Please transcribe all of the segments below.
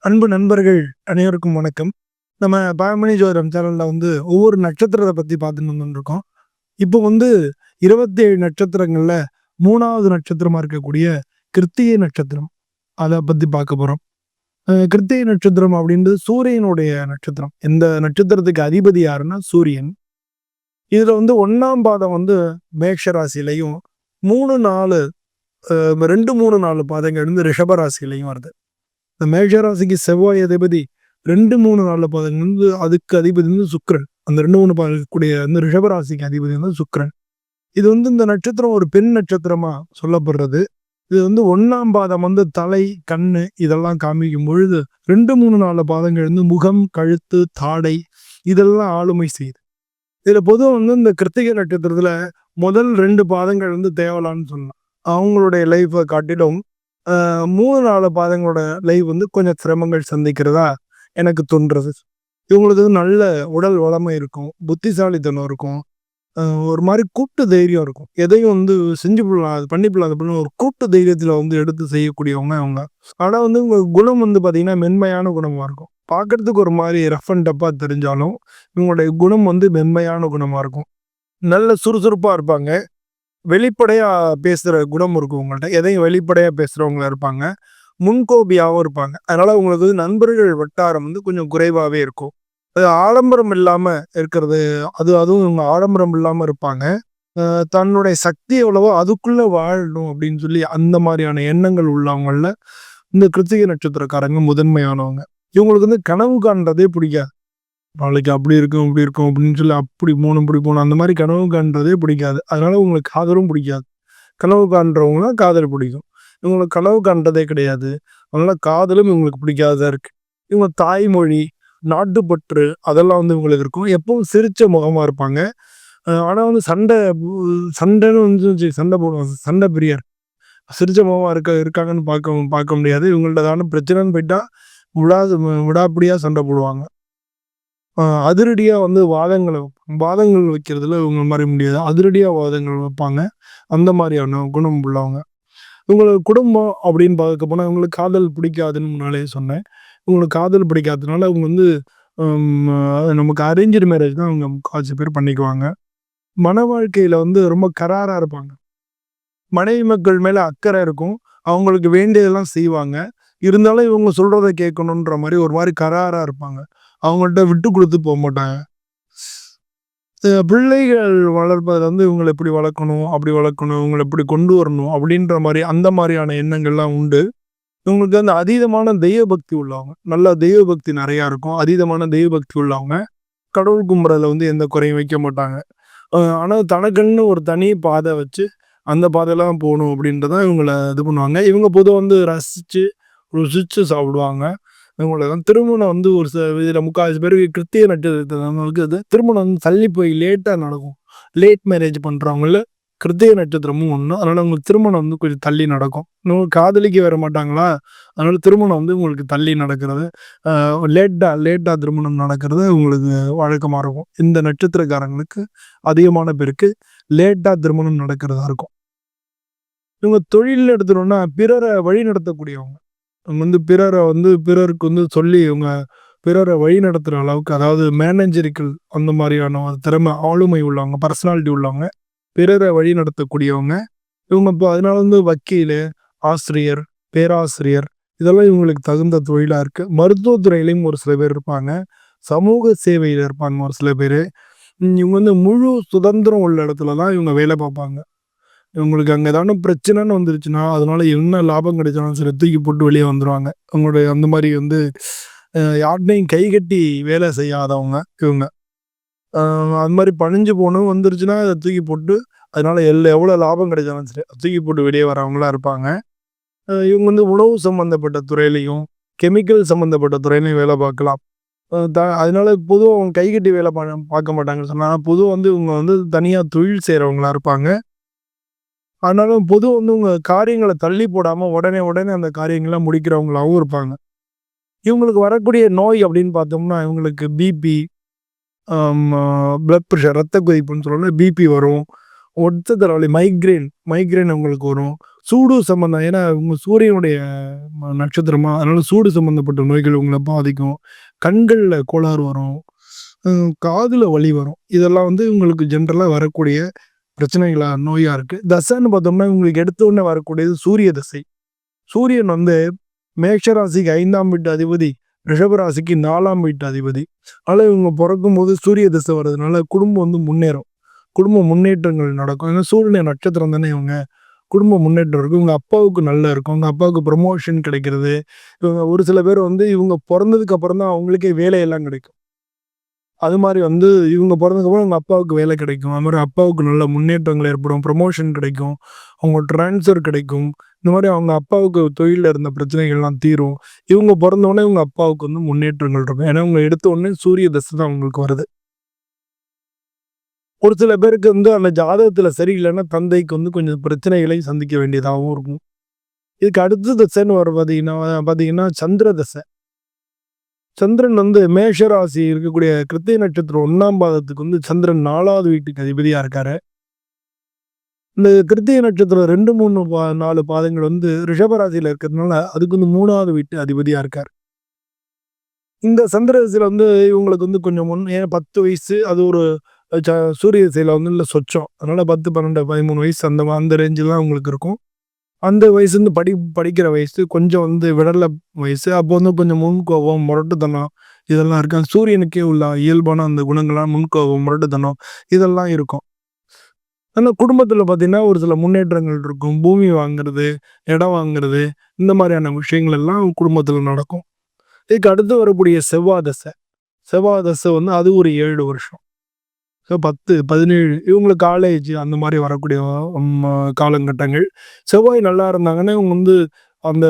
அன்பு நண்பர்கள் அனைவருக்கும் வணக்கம். நம்ம பாரம்பரிய ஜோதிடம் சேனல்ல ஒவ்வொரு நட்சத்திரத்த பத்தி பார்த்துட்டு வந்துட்டுருக்கோம். இப்போ 27 நட்சத்திரங்கள்ல 3வது நட்சத்திரமா இருக்கக்கூடிய கிருத்திகை நட்சத்திரம். அத பத்தி பார்க்க போறோம். கிருத்திகை நட்சத்திரம் அப்படின்றது சூரியனுடைய நட்சத்திரம். இந்த நட்சத்திரத்துக்கு அதிபதி யாருன்னா சூரியன். இதுல 1ஆம் பாதம் மேஷ ராசியிலயும் 3, 4 2, 3, 4 பாதங்கள் ரிஷப ராசியிலயும் வருது. இந்த மேஷ ராசிக்கு செவ்வாய் அதிபதி 2, 3, 4 பாதங்கள் அதுக்கு அதிபதி சுக்கிரன். அந்த 2, 3 பாதக்கூடிய ரிஷப ராசிக்கு அதிபதி சுக்கிரன். இது இந்த நட்சத்திரம் ஒரு பெண் நட்சத்திரமா சொல்லப்படுறது. இது 1ஆம் பாதம் தலை, கண்ணு இதெல்லாம் காமிக்கும் பொழுது 2, 3, 4 பாதங்கள் முகம், கழுத்து, தாடை இதெல்லாம் ஆளுமை செய்யுது. இதுல பொதுவா இந்த கிருத்திகை நட்சத்திரத்துல முதல் 2 பாதங்கள் தேவலான்னு சொல்லலாம். அவங்களுடைய லைஃப காட்டிலும் 3, 4 பாதங்களோட லைஃப் கொஞ்சம் சிரமங்கள் சந்திக்கிறதா எனக்கு தோன்றது. இவங்களுக்கு நல்ல உடல் வளமை இருக்கும், புத்திசாலித்தனம் இருக்கும், ஒரு மாரி கூட்டு தைரியம் இருக்கும். எதையும் செஞ்சுப்புடலாம், அது பண்ணிப்புடலாம், அது பண்ணலாம் ஒரு கூட்டு தைரியத்துல எடுத்து செய்யக்கூடியவங்க அவங்க. ஆனா உங்க குணம் பார்த்தீங்கன்னா, மென்மையான குணமா இருக்கும். பார்க்கறதுக்கு ஒரு மாரி ரஃப் அண்ட் டஃப்பா தெரிஞ்சாலும், இவங்களுடைய குணம் மென்மையான குணமா இருக்கும். நல்ல சுறுசுறுப்பா இருப்பாங்க. வெளிப்படையா பேசுற குணம் இருக்கும் உங்கள்ட்ட. எதையும் வெளிப்படையா பேசுறவங்களா இருப்பாங்க. முன்கோபியாவும் இருப்பாங்க. அதனால உங்களுக்கு நண்பர்கள் வட்டாரம் கொஞ்சம் குறைவாவே இருக்கும். அது ஆடம்பரம் இல்லாம இருக்கிறது. அதுவும் இவங்க ஆடம்பரம் இல்லாம இருப்பாங்க. தன்னுடைய சக்தி எவ்வளவோ அதுக்குள்ள வாழணும் அப்படின்னு சொல்லி அந்த மாரியான எண்ணங்கள் உள்ளவங்கள்ல இந்த கிருத்திகை நட்சத்திரக்காரங்க முதன்மையானவங்க. இவங்களுக்கு கனவு காண்றதே பிடிக்காது. நாளைக்கு அப்படி இருக்கும், இப்படி இருக்கும் அப்படின்னு சொல்லி அப்படி போணும், இப்படி போணும் அந்த மாரி கனவு காண்றதே பிடிக்காது. அதனால உங்களுக்கு காதலும் பிடிக்காது. கனவு காண்றவங்க தான் காதல் பிடிக்கும். இவங்களுக்கு கனவு காண்றதே கிடையாது. அதனால காதலும் இவங்களுக்கு பிடிக்காததா இருக்கு. இவங்க தாய்மொழி, நாட்டுப்பற்று அதெல்லாம் இவங்களுக்கு இருக்கும். எப்பவும் சிரிச்ச முகமா இருப்பாங்க. ஆனா சண்டைன்னு சண்டை போடுவாங்க. சண்டை பிரியர். சிரிச்ச முகமா இருக்காங்கன்னு பார்க்க முடியாது. இவங்கள்ட்ட ஏதான பிரச்சனைன்னு போயிட்டா விடாப்பிடியா சண்டை போடுவாங்க. அதிரடியா வாதங்கள் வைக்கிறதுல இவங்க மாரி முடியாது. அதிரடியா வாதங்கள் வைப்பாங்க. அந்த மாரியான குணம் உள்ளவங்க. இவங்களுக்கு குடும்பம் அப்படின்னு பார்க்க போனா, இவங்களுக்கு காதல் பிடிக்காதுன்னு முன்னாலயே சொன்னேன். இவங்களுக்கு காதல் பிடிக்காததுனால அவங்க நமக்கு அரேஞ்சுடு மேரேஜ் தான் அவங்க முக்காவாசி பேர் பண்ணிக்குவாங்க. மன வாழ்க்கையில ரொம்ப கராரா இருப்பாங்க. மனைவி மக்கள் மேல அக்கறை இருக்கும். அவங்களுக்கு வேண்டியதெல்லாம் செய்வாங்க. இருந்தாலும் இவங்க சொல்றத கேட்கணுன்ற மாரி ஒரு மாரி கராரா இருப்பாங்க. அவங்கள்ட்ட விட்டு குடுத்து போமாட்டாங்க. பிள்ளைகள் வளர்ப்பதுல இவங்கள எப்படி வளர்க்கணும், அப்படி வளர்க்கணும், இவங்கள எப்படி கொண்டு வரணும் அப்படின்ற மாரி அந்த மாரியான எண்ணங்கள்லாம் உண்டு. இவங்களுக்கு அதீதமான தெய்வ பக்தி உள்ளவங்க. நல்ல தெய்வ பக்தி நெறையா இருக்கும். அதீதமான தெய்வ பக்தி உள்ளவங்க. கடவுள் கும்புறதுல எந்த குறையும் வைக்க மாட்டாங்க. ஆனா தனக்குன்னு ஒரு தனி பாதை வச்சு, அந்த பாதையில தான் போணும் அப்படின்றத இவங்கள இது பண்ணுவாங்க. இவங்க பொதுவா ரசிச்சு, ருசிச்சு சாப்பிடுவாங்க. இவங்களுக்கு திருமணம் ஒரு இதுல முக்காவாசி பேருக்கு கிருத்திகை நட்சத்திரத்தவங்களுக்கு திருமணம் தள்ளி போய் லேட்டா நடக்கும். லேட் மேரேஜ் பண்றவங்கள்ல கிருத்திகை நட்சத்திரமும் ஒண்ணு. அதனால உங்களுக்கு திருமணம் கொஞ்சம் தள்ளி நடக்கும். இன்னும் காதலிக்க வர மாட்டாங்களா? அதனால திருமணம் உங்களுக்கு தள்ளி நடக்கிறது. லேட்டா திருமணம் நடக்கிறது உங்களுக்கு வழக்கமா இருக்கும். இந்த நட்சத்திரக்காரங்களுக்கு அதிகமான பேருக்கு லேட்டா திருமணம் நடக்கிறதா இருக்கும். இவங்க தொழில்னு எடுத்துட்டோம்னா, பிறரை வழிநடத்தக்கூடியவங்க. அவங்க பிறரை பிறருக்கு சொல்லி இவங்க பிறர வழிநடத்துற அளவுக்கு அதாவது மேனேஜரிக்கல் அந்த மாரியான ஒரு திறமை, ஆளுமை உள்ளவங்க, பர்சனாலிட்டி உள்ளவங்க, பிறரை வழிநடத்தக்கூடியவங்க. இவங்க இப்போ அதனால வக்கீலு, ஆசிரியர், பேராசிரியர் இதெல்லாம் இவங்களுக்கு தகுந்த தொழிலா இருக்கு. மருத்துவத்துறையிலயும் ஒரு சில பேர் இருப்பாங்க. சமூக சேவையில இருப்பாங்க ஒரு சில பேரு. இவங்க முழு சுதந்திரம் உள்ள இடத்துல தான் இவங்க வேலை பார்ப்பாங்க. இவங்களுக்கு அங்க ஏதாவது பிரச்சனைன்னு வந்துருச்சுன்னா, அதனால என்ன லாபம் கிடைச்சாலும் சரி தூக்கி போட்டு வெளியே வந்துருவாங்க. அவங்களுடைய அந்த மாரி யார்ட்டயும் கைகட்டி வேலை செய்யாதவங்க இவங்க. அது மாரி பணிஞ்சு போணும் வந்துருச்சுன்னா, அத தூக்கி போட்டு அதனால எவ்வளோ லாபம் கிடைச்சாலும் சரி, தூக்கி போட்டு வெளியே வரவங்களா இருப்பாங்க. இவங்க உணவு சம்மந்தப்பட்ட துறையிலயும், கெமிக்கல் சம்மந்தப்பட்ட துறையிலயும் வேலை பார்க்கலாம். அதனால பொதுவா அவங்க கைகட்டி வேலை பார்க்க மாட்டாங்கன்னு சொன்னா, பொதுவா இவங்க தனியா தொழில் செய்றவங்களா இருப்பாங்க. ஆனாலும் பொதுவா உங்க காரியங்கள தள்ளி போடாம உடனே அந்த காரியங்கள முடிக்கிறவங்களாவும் இருப்பாங்க. இவங்களுக்கு வரக்கூடிய நோய் அப்படின்னு பார்த்தோம்னா, இவங்களுக்கு பிபி, பிளட் பிரஷர் ரத்த கொதிப்புன்னு சொல்றோம்ல பிபி வரும். ஒத்த தலைவலி, மைக்ரேன் உங்களுக்கு வரும். சூடு சம்மந்தம் ஏன்னா உங்க சூரியனுடைய நட்சத்திரமா, அதனால சூடு சம்மந்தப்பட்ட நோய்கள் உங்கள பாதிக்கும். கண்கள்ல கோளாறு வரும். காதுல வலி வரும். இதெல்லாம் வந்து உங்களுக்கு ஜென்ரலா வரக்கூடிய பிரச்சனைகளா நோயா இருக்கு. தசைன்னு பார்த்தோம்னா, உங்களுக்கு எடுத்த உடனே வரக்கூடியது சூரிய தசை. சூரியன் வந்து மேஷ ராசிக்கு 5ஆம் வீட்டு அதிபதி, ரிஷப ராசிக்கு 4ஆம் வீட்டு அதிபதி. அதனால இவங்க பொறக்கும்போது சூரிய தசை வர்றதுனால குடும்பம் வந்து முன்னேறும். குடும்ப முன்னேற்றங்கள் நடக்கும். ஏன்னா சூரியனுடைய நட்சத்திரம் தானே இவங்க. குடும்ப முன்னேற்றம் இருக்கும். இவங்க அப்பாவுக்கு நல்லா இருக்கும். உங்க அப்பாவுக்கு ப்ரமோஷன் கிடைக்கிறது. இவங்க ஒரு சில பேர் வந்து இவங்க பொறந்ததுக்கு அப்புறம் தான் அவங்களுக்கே வேலையெல்லாம் கிடைக்கும். அது மாரி வந்து இவங்க பொறந்ததுக்கப்புறம் அவங்க அப்பாவுக்கு வேலை கிடைக்கும். அது மாரி அப்பாவுக்கு நல்ல முன்னேற்றங்கள் ஏற்படும். ப்ரமோஷன் கிடைக்கும். அவங்க ட்ரான்ஸ்ஃபர் கிடைக்கும். இந்த மாரி அவங்க அப்பாவுக்கு தொழில்ல இருந்த பிரச்சனைகள்லாம் தீரும். இவங்க பொறந்தவுடனே இவங்க அப்பாவுக்கு வந்து முன்னேற்றங்கள் இருக்கும். ஏன்னா இவங்க எடுத்த உடனே சூரிய தசை தான் அவங்களுக்கு வருது. ஒரு சில பேருக்கு வந்து அந்த ஜாதகத்துல சரியில்லைன்னா தந்தைக்கு வந்து கொஞ்சம் பிரச்சனைகளை சந்திக்க வேண்டியதாகவும் இருக்கும். இதுக்கு அடுத்த திசைன்னு வர பார்த்தீங்கன்னா சந்திர திசை. சந்திரன் வந்து மேஷ ராசி இருக்கக்கூடிய கிருத்திகை நட்சத்திரம் 1ஆம் பாதத்துக்கு வந்து சந்திரன் 4வது வீட்டுக்கு அதிபதியா இருக்காரு. இந்த கிருத்திகை நட்சத்திரம் 2, 3, 4 பாதங்கள் வந்து ரிஷப ராசியில இருக்கிறதுனால அதுக்கு வந்து 3வது வீட்டு அதிபதியா இருக்காரு. இந்த சந்திர திசையில வந்து இவங்களுக்கு வந்து கொஞ்சம் ஏன் 10 வயசு அது ஒரு ச சூரிய திசையில வந்து இல்ல சொச்சம். அதனால 10, 12, 13 வயசு அந்த ரேஞ்சில தான் உங்களுக்கு இருக்கும். அந்த வயசு வந்து படிக்கிற வயசு. கொஞ்சம் வந்து விடல வயசு. அப்போ வந்து கொஞ்சம் முன்கோபம், முரட்டுத்தனம் இதெல்லாம் இருக்கு. அந்த சூரியனுக்கே உள்ள இயல்பான அந்த குணங்கள்லாம் முன்கோபம், முரட்டுத்தனம் இதெல்லாம் இருக்கும். ஆனா குடும்பத்தில பார்த்தீங்கன்னா, ஒரு சில முன்னேற்றங்கள் இருக்கும். பூமி வாங்குறது, இடம் வாங்குறது இந்த மாரியான விஷயங்கள் எல்லாம் குடும்பத்தில நடக்கும். இதுக்கு அடுத்து வரக்கூடிய செவ்வாய் தசை. செவ்வாய் தசை வந்து அது ஒரு 7 வருஷம். 10, 17 இவங்களுக்கு காலேஜ் அந்த மாரி வரக்கூடிய காலகட்டங்கள். செவ்வாய் நல்லா இருந்தாங்கன்னா, இவங்க வந்து அந்த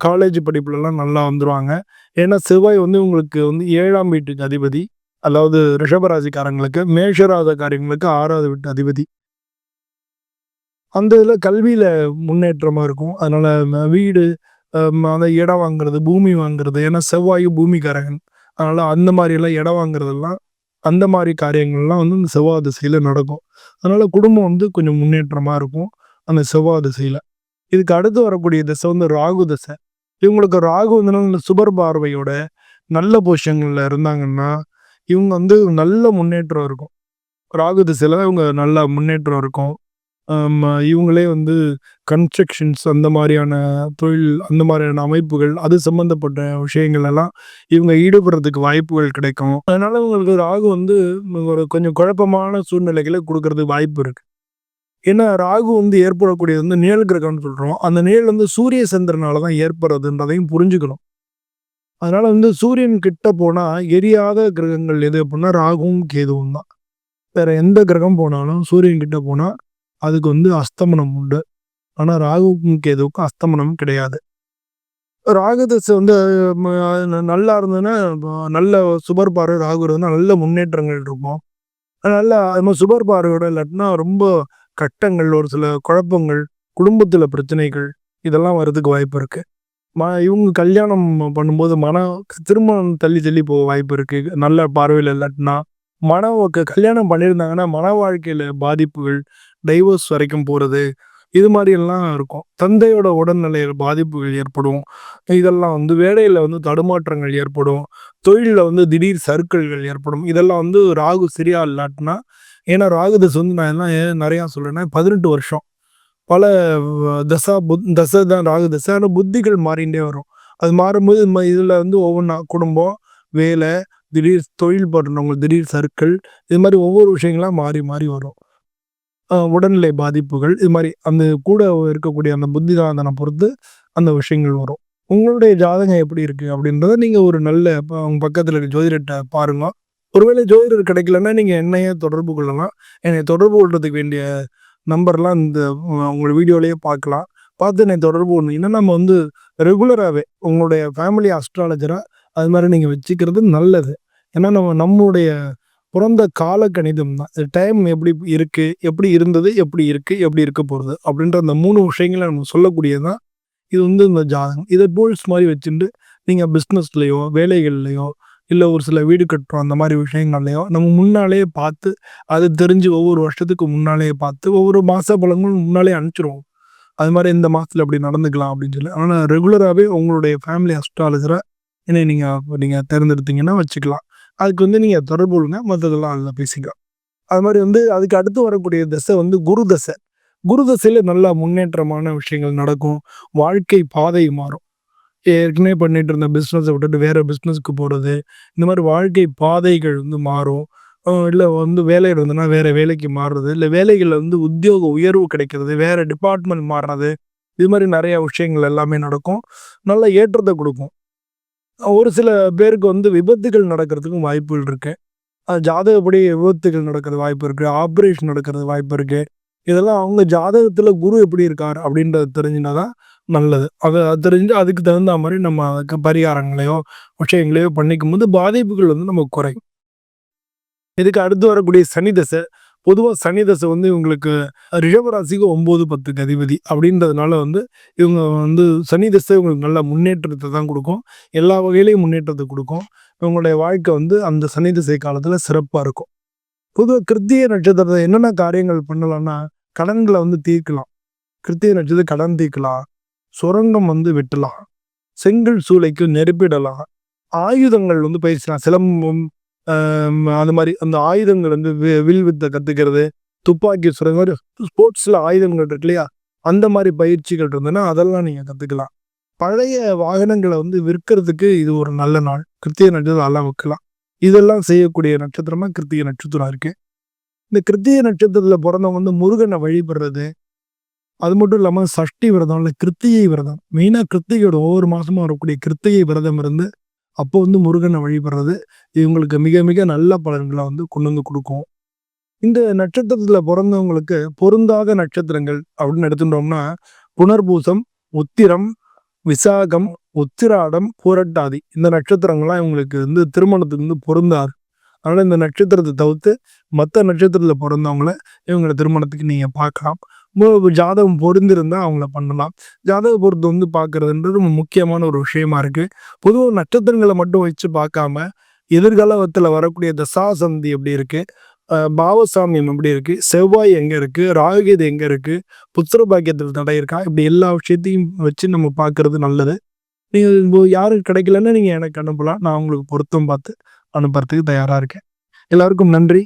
காலேஜ் படிப்புலலாம் நல்லா வந்துருவாங்க. ஏன்னா, செவ்வாய் வந்து உங்களுக்கு வந்து 7ஆம் வீட்டுக்கு அதிபதி. அதாவது ரிஷப ராசிக்காரங்களுக்கு, மேஷ ராசிக்காரங்களுக்கு 6வது வீட்டு அதிபதி. அந்த இதில கல்வியில முன்னேற்றமா இருக்கும். அதனால வீடு, அந்த இடம் வாங்குறது, பூமி வாங்குறது. ஏன்னா, செவ்வாயும் பூமிக்காரகன். அதனால அந்த மாரியெல்லாம் இடம் வாங்குறதெல்லாம் அந்த மாரி காரியங்கள்லாம் வந்து இந்த செவ்வாய் திசையில நடக்கும். அதனால குடும்பம் வந்து கொஞ்சம் முன்னேற்றமா இருக்கும். அந்த செவ்வாய் திசையில. இதுக்கு அடுத்து வரக்கூடிய திசை வந்து ராகு திசை. இவங்களுக்கு ராகு வந்து நல்ல சுபர் பார்வையோட நல்ல பொசிஷன்ல இருந்தாங்கன்னா, இவங்க வந்து நல்ல முன்னேற்றம் இருக்கும். ராகு திசையில இவங்க நல்ல முன்னேற்றம் இருக்கும். இவங்களே வந்து கன்ஸ்ட்ரக்ஷன்ஸ் அந்த மாரியான தொழில், அந்த மாரியான அமைப்புகள், அது சம்மந்தப்பட்ட விஷயங்கள் எல்லாம் இவங்க ஈடுபடுறதுக்கு வாய்ப்புகள் கிடைக்கும். அதனால இவங்களுக்கு ராகு வந்து ஒரு கொஞ்சம் குழப்பமான சூழ்நிலைகள குடுக்கறதுக்கு வாய்ப்பு இருக்கு. ஏன்னா ராகு வந்து ஏற்படக்கூடியது வந்து நிழல் கிரகம்னு சொல்றோம். அந்த நிழல் வந்து சூரிய சந்திரனால தான் ஏற்படுறதுன்றதையும் புரிஞ்சுக்கணும். அதனால வந்து சூரியன் கிட்ட போனா எரியாத கிரகங்கள் எது அப்டின்னா ராகுவும், கேதுவும் தான். வேற எந்த கிரகம் போனாலும் சூரியன் கிட்ட போனா அதுக்கு வந்து அஸ்தமனம் உண்டு. ஆனா ராகுவுக்கும், கேதுவுக்கும் அஸ்தமனம் கிடையாது. ராகு திசை வந்து நல்லா இருந்ததுன்னா, நல்ல சுபர் பார்வை ராகு இருந்தா நல்ல முன்னேற்றங்கள் இருக்கும். நல்லா அது மாரி சுபர் பார்வையோட இல்லாட்டினா ரொம்ப கட்டங்கள், ஒரு சில குழப்பங்கள், குடும்பத்தில பிரச்சனைகள் இதெல்லாம் வரதுக்கு வாய்ப்பு இருக்கு. இவங்க கல்யாணம் பண்ணும்போது திருமணம் தள்ளி தள்ளி போக வாய்ப்பு இருக்கு. நல்ல பார்வையில இல்லாட்டினா. கல்யாணம் பண்ணியிருந்தாங்கன்னா, மன வாழ்க்கையில பாதிப்புகள், டைவோர்ஸ் வரைக்கும் போறது, இது மாரியெல்லாம் இருக்கும். தந்தையோட உடல்நிலையில பாதிப்புகள் ஏற்படும். இதெல்லாம் வந்து வேலையில வந்து தடுமாற்றங்கள் ஏற்படும். தொழில்ல வந்து திடீர் சறுக்கல்கள் ஏற்படும். இதெல்லாம் வந்து ராகு சரியா இல்லாட்டினா ஏன்னா ராகு தசை வந்து நான் எல்லாம் ஏன் நெறையா சொல்றேன்னா 18 வருஷம். பல தசை தான் ராகு தசை. ஆனா புத்திகள் மாறிண்டே வரும். அது மாறும்போது இதுல வந்து ஒவ்வொன்னா குடும்பம், வேலை, திடீர் தொழில் பண்றவங்க திடீர் சறுக்கல், இது மாரி ஒவ்வொரு விஷயங்களா மாறி மாறி வரும். உடல்நிலை பாதிப்புகள், இது மாரி அந்த கூட இருக்கக்கூடிய அந்த புத்திதாந்தன பொறுத்து அந்த விஷயங்கள் வரும். உங்களுடைய ஜாதகம் எப்படி இருக்கு அப்படின்றத நீங்க ஒரு நல்ல உங்க பக்கத்துல இருக்க ஜோதிடர்ட்ட பாருங்க. ஒருவேளை ஜோதிடர் கிடைக்கலன்னா, நீங்க என்னையே தொடர்பு கொள்ளலாம். என்னைய தொடர்பு கொள்றதுக்கு வேண்டிய நம்பர்லாம் இந்த உங்க வீடியோலயே பார்க்கலாம். பார்த்து என்னை தொடர்பு கொண்டீங்கன்னா, நம்ம வந்து ரெகுலராவே உங்களுடைய ஃபேமிலி அஸ்ட்ராலஜரா அது மாரி நீங்க வச்சுக்கிறது நல்லது. ஏன்னா, நம்முடைய பிறந்த கால கணிதம் தான். டைம் எப்படி இருக்கு? எப்படி இருந்தது? எப்படி இருக்கு? எப்படி இருக்க போறது? அப்படின்ற அந்த 3 விஷயங்கள நம்ம சொல்லக்கூடியது தான் இது வந்து இந்த ஜாதகம். இத டூல்ஸ் மாரி வச்சுண்டு நீங்க பிசினஸ்லயோ, வேலைகள்லயோ இல்ல ஒரு சில வீடு கட்டுறோம் அந்த மாரி விஷயங்கள்லயோ, நம்ம முன்னாலேயே பார்த்து, அது தெரிஞ்சு ஒவ்வொரு வருஷத்துக்கு முன்னாலேயே பார்த்து, ஒவ்வொரு மாச பலன்களும் முன்னாலயே அனுப்பிச்சுருவோம். அது மாரி இந்த மாசத்துல இப்படி நடந்துக்கலாம் அப்படின்னு சொல்லி. ஆனா ரெகுலராவே உங்களுடைய ஃபேமிலி அஸ்ட்ராலஜர என்னைய நீங்க தேர்ந்தெடுத்தீங்கன்னா வச்சுக்கலாம். அதுக்கு நீங்க தொடர்பு கொள்ளுங்க. மத்ததெல்லாம் அதுல பேசிக்கலாம். அது மாரி அதுக்கு அடுத்து வரக்கூடிய திசை குரு தசை. குரு தசையில நல்லா முன்னேற்றமான விஷயங்கள் நடக்கும். வாழ்க்கை பாதை மாறும். ஏற்கனவே பண்ணிட்டு இருந்த பிசினஸ விட்டுட்டு வேற பிசினஸ்க்கு போறது. இந்த மாரி வாழ்க்கை பாதைகள் மாறும். இல்ல வேலை இருந்ததுன்னா வேற வேலைக்கு மாறுறது. இல்ல வேலைகள்ல உத்தியோக உயர்வு கிடைக்கிறது. வேற டிபார்ட்மெண்ட் மாறுறது. இது மாரி நெறைய விஷயங்கள் எல்லாமே நடக்கும். நல்ல ஏற்றத்த குடுக்கும். ஒரு சில பேருக்கு விபத்துகள் நடக்கிறதுக்கும் வாய்ப்புகள் இருக்கு. ஜாதகப்படி விபத்துகள் நடக்கிறது வாய்ப்பு இருக்கு. ஆப்பரேஷன் நடக்கிறது வாய்ப்பு இருக்கு. இதெல்லாம் அவங்க ஜாதகத்துல குரு எப்படி இருக்கார் அப்படின்றத தெரிஞ்சுனா தான் நல்லது. அத தெரிஞ்சு அதுக்கு தகுந்தா மாரி நம்ம அதுக்கு பரிகாரங்களையோ, விஷயங்களையோ பண்ணிக்கும்போது பாதிப்புகள் நமக்கு குறையும். இதுக்கு அடுத்து வரக்கூடிய சனி தசை. பொதுவா சனி தசை இவங்களுக்கு ரிஷபராசிக்கு 9, 10க்கு அதிபதி. அப்படின்றதுனால இவங்க சனி தசை இவங்களுக்கு நல்ல முன்னேற்றத்த தான் குடுக்கும். எல்லா வகையிலயும் முன்னேற்றத்த குடுக்கும். இவங்களுடைய வாழ்க்கை அந்த சனி திசை காலத்துல சிறப்பா இருக்கும். பொதுவா கிருத்திகை நட்சத்திரத்துல என்னென்ன காரியங்கள் பண்ணலாம்னா, கடன்கள தீர்க்கலாம். கிருத்திகை நட்சத்திரம் கடன் தீர்க்கலாம். சுரங்கம் வெட்டலாம். செங்கல் சூளைக்கு நெருப்பிடலாம். ஆயுதங்கள் பயிற்சிலாம். சிலம்பம் அது மாரி அந்த ஆயுதங்கள் வில் வித்த கத்துக்கிறது, துப்பாக்கி சுடுறது மாரி ஸ்போர்ட்ஸ்ல ஆயுதங்கள் இருக்கு இல்லையா? அந்த மாரி பயிற்சிகள் இருந்ததுன்னா, அதெல்லாம் நீங்க கத்துக்கலாம். பழைய வாகனங்கள விற்கிறதுக்கு இது ஒரு நல்ல நாள். கிருத்திகை நட்சத்திரம் அதெல்லாம் விக்கலாம். இதெல்லாம் செய்யக்கூடிய நட்சத்திரமா கிருத்திகை நட்சத்திரம் இருக்கு. இந்த கிருத்திகை நட்சத்திரத்துல பொறந்தவங்க முருகன வழிபடுறது, அது மட்டும் இல்லாம சஷ்டி விரதம், இல்ல கிருத்திகை விரதம். மெயினா கிருத்திகையோட ஒவ்வொரு மாசமும் வரக்கூடிய கிருத்திகை விரதம் இருந்து, அப்போ முருகன வழிபடுறது, இவங்களுக்கு மிக மிக நல்ல பலன்கள கொண்டு குடுக்கும். இந்த நட்சத்திரத்துல பொறந்தவங்களுக்கு பொருந்தாத நட்சத்திரங்கள் அப்படின்னு எடுத்துட்டோம்னா, புனர்பூசம், உத்திரம், விசாகம், உத்திராடம், புரட்டாதி. இந்த நட்சத்திரங்கள்லாம் இவங்களுக்கு திருமணத்துக்கு பொருந்தாது. அதனால இந்த நட்சத்திரத்த தவிர்த்து மத்த நட்சத்திரத்துல பொறந்தவங்கள இவங்கள திருமணத்துக்கு நீங்க பார்க்கலாம். ஜாதகம் பொருந்திருந்தா அவங்கள பண்ணலாம். ஜாதக பொருத்தம் பார்க்கறதுன்றது முக்கியமான ஒரு விஷயமா இருக்கு. பொதுவா நட்சத்திரங்கள மட்டும் வச்சு பார்க்காம, எதிர்காலத்துல வரக்கூடிய தசாசந்தி எப்படி இருக்கு? பாவசாமியம் எப்படி இருக்கு? செவ்வாய் எங்க இருக்கு? ராகுகேது எங்க இருக்கு? புத்திர பாக்கியத்துல தடை இருக்கா? இப்படி எல்லா விஷயத்தையும் வச்சு நம்ம பார்க்கறது நல்லது. நீங்க யாருக்கு கிடைக்கலன்னா நீங்க எனக்கு அனுப்பலாம். நான் உங்களுக்கு பொருத்தம் பார்த்து அனுப்புறதுக்கு தயாரா இருக்கேன். எல்லாருக்கும் நன்றி.